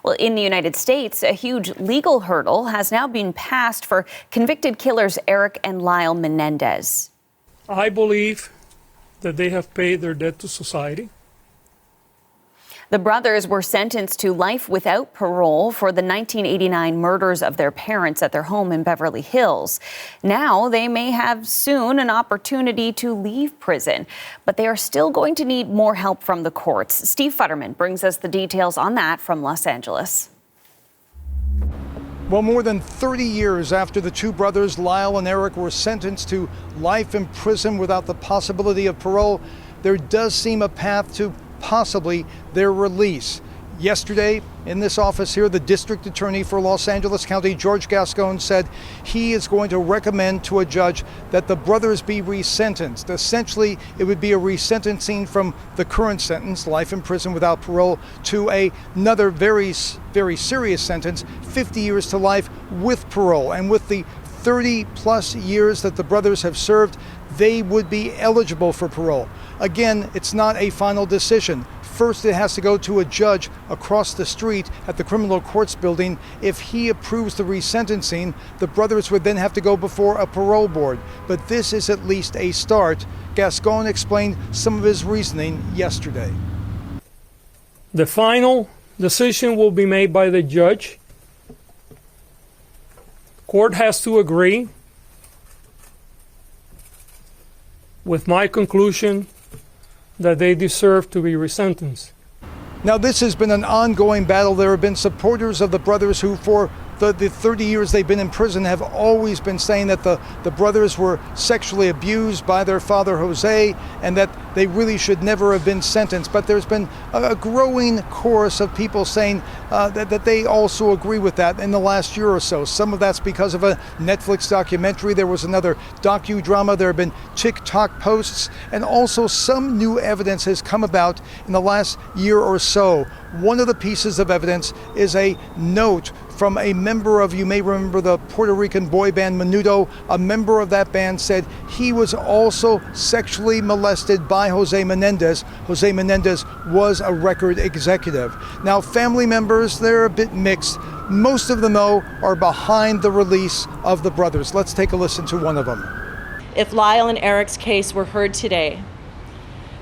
Well, in the United States, a huge legal hurdle has now been passed for convicted killers Erik and Lyle Menendez. I believe that they have paid their debt to society. The brothers were sentenced to life without parole for the 1989 murders of their parents at their home in Beverly Hills. Now they may have soon an opportunity to leave prison, but they are still going to need more help from the courts. Steve Futterman brings us the details on that from Los Angeles. Well, more than 30 years after the two brothers, Lyle and Erik, were sentenced to life in prison without the possibility of parole, there does seem a path to possibly their release. Yesterday, in this office here, the district attorney for Los Angeles County, George Gascon, said he is going to recommend to a judge that the brothers be resentenced. Essentially, it would be a resentencing from the current sentence, life in prison without parole, to another very serious sentence, 50 years to life with parole. And with the 30 plus years that the brothers have served, they would be eligible for parole. Again, it's not a final decision. First, it has to go to a judge across the street at the criminal courts building. If he approves the resentencing, the brothers would then have to go before a parole board. But this is at least a start. Gascon explained some of his reasoning yesterday. The final decision will be made by the judge. Court has to agree with my conclusion that they deserve to be resentenced. Now, this has been an ongoing battle. There have been supporters of the brothers who, for the 30 years they've been in prison, have always been saying that the brothers were sexually abused by their father, Jose, and that they really should never have been sentenced. But there's been a growing chorus of people saying that they also agree with that in the last year or so. Some of that's because of a Netflix documentary. There was another docudrama. There have been TikTok posts, and also some new evidence has come about in the last year or so. One of the pieces of evidence is a note from a member of, you may remember the Puerto Rican boy band Menudo. A member of that band said he was also sexually molested by Jose Menendez. Jose Menendez was a record executive. Now, family members, they're a bit mixed. Most of them, though, are behind the release of the brothers. Let's take a listen to one of them. If Lyle and Erik's case were heard today,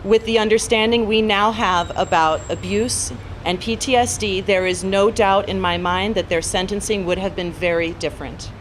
with the understanding we now have about abuse and PTSD, there is no doubt in my mind that their sentencing would have been very different.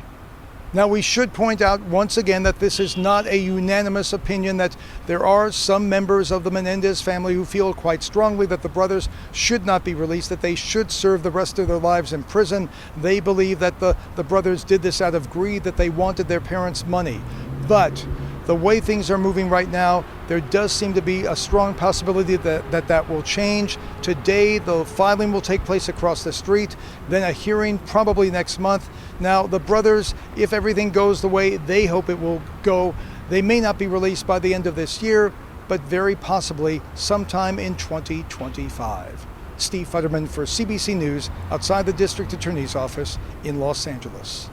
Now, we should point out once again that this is not a unanimous opinion, that there are some members of the Menendez family who feel quite strongly that the brothers should not be released, that they should serve the rest of their lives in prison. They believe that the brothers did this out of greed, that they wanted their parents' money. But the way things are moving right now, there does seem to be a strong possibility that will change. Today, the filing will take place across the street, then a hearing probably next month. Now, the brothers, if everything goes the way they hope it will go, they may not be released by the end of this year, but very possibly sometime in 2025. Steve Futterman for CBC News, outside the District Attorney's Office in Los Angeles.